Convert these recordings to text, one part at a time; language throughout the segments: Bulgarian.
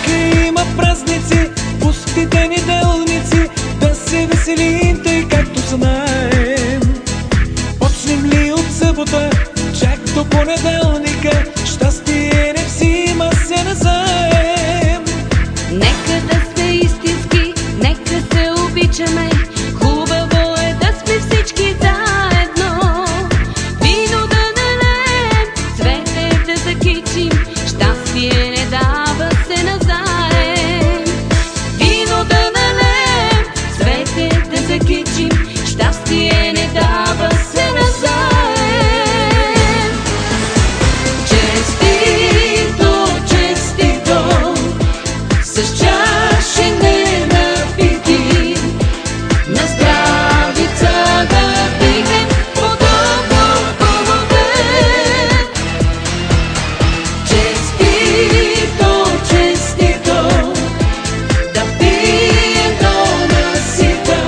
Нека има празници, пустите неделници, да се веселим тъй както знаем. Почнем ли от събота, чак до понеделника, щастие не взима се назаем. Нека да сме истински, нека се обичаме, хубаво е да сме всички заедно. Вино да налеем, цвете да закичим, щастие не дава се назаем. Вино да налеем, цвете да закичим, щастие не дава се назаем. Честито, честито, с чаши не напити, на здравица да пием по-дълго по-ден. Честито, честито, да пием до насита,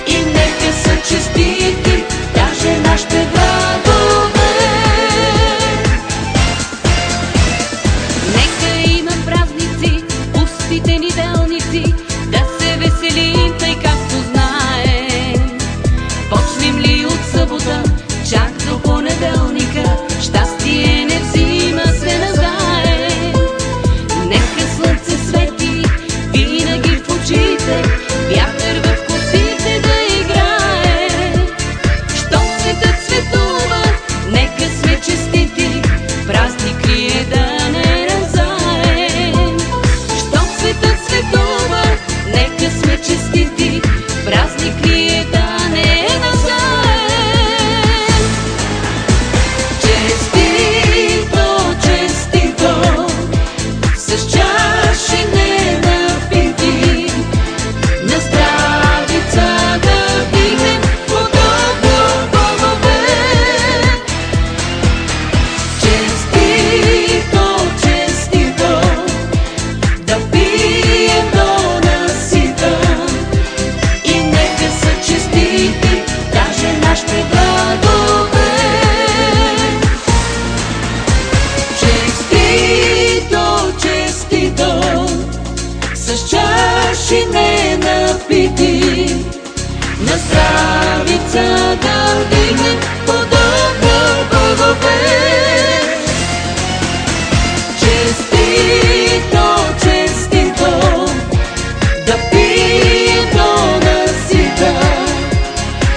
и нека са честити даже нашите градове. Нека има празници, пустите неделници, да се веселим тъй както знаем. Почнем ли от събота, чак до понеделника, щастие не взима се назаем. Нека слънце свети винаги в очите, вятър в косите да играе. Щом светът светува, нека сме честити, празник ли е да не разаем. Щом светът светува, нека сме честити, празник ли е да не назаем. Честито, честито, с чаши не напити, на здравица да пием по-дълго по-ден. Честито, честито, да пием до насита, и нека са честити даже нашите градове. Честито, честито, с чаши не напити, на здравица да вдигнем по-дълго по-ден. Честито, честито, да пием до насита,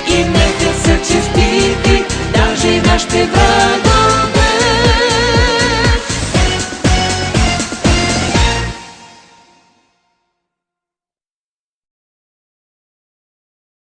и нека са честити даже нашите врагове.